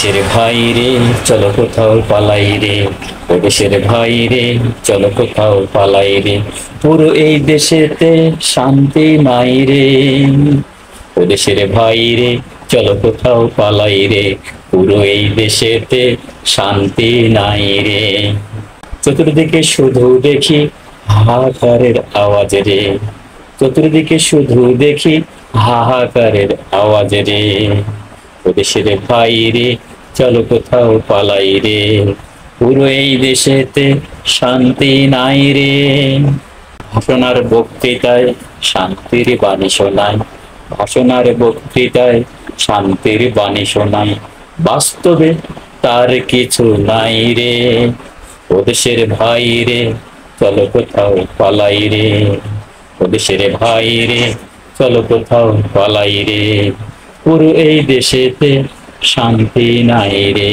দেশের ভাই রে চলো কোথাও পালাই রে, ও দেশের ভাই রে চলো কোথাও পালাই রে, পুরো এই দেশেতে শান্তি নাই রে। ও দেশের ভাই রে চলো কোথাও পালাই রে, পুরো এই দেশেতে শান্তি নাই রে। চতুর্দিকে শুধু দেখি হাহাকারের আওয়াজ রে, চতুর্দিকে শুধু দেখি হাহাকারের আওয়াজ রে। ও দেশের ভাই রে চলো কোথাও পালাই রে, পুরো এই দেশেতে শান্তি নাই রে। ভাষণার বক্তৃতায় শান্তির বাণী শোনায়, ভাষণার বক্তৃতায় শান্তির বাণী শোনায়, বাস্তবে তার কিছু নাই রে। ও দেশের ভাই রে চলো কোথাও পালাই রে, ও দেশের ভাই রে চলো কোথাও পালাই রে, পুরো এই দেশেতে শান্তি নাই রে।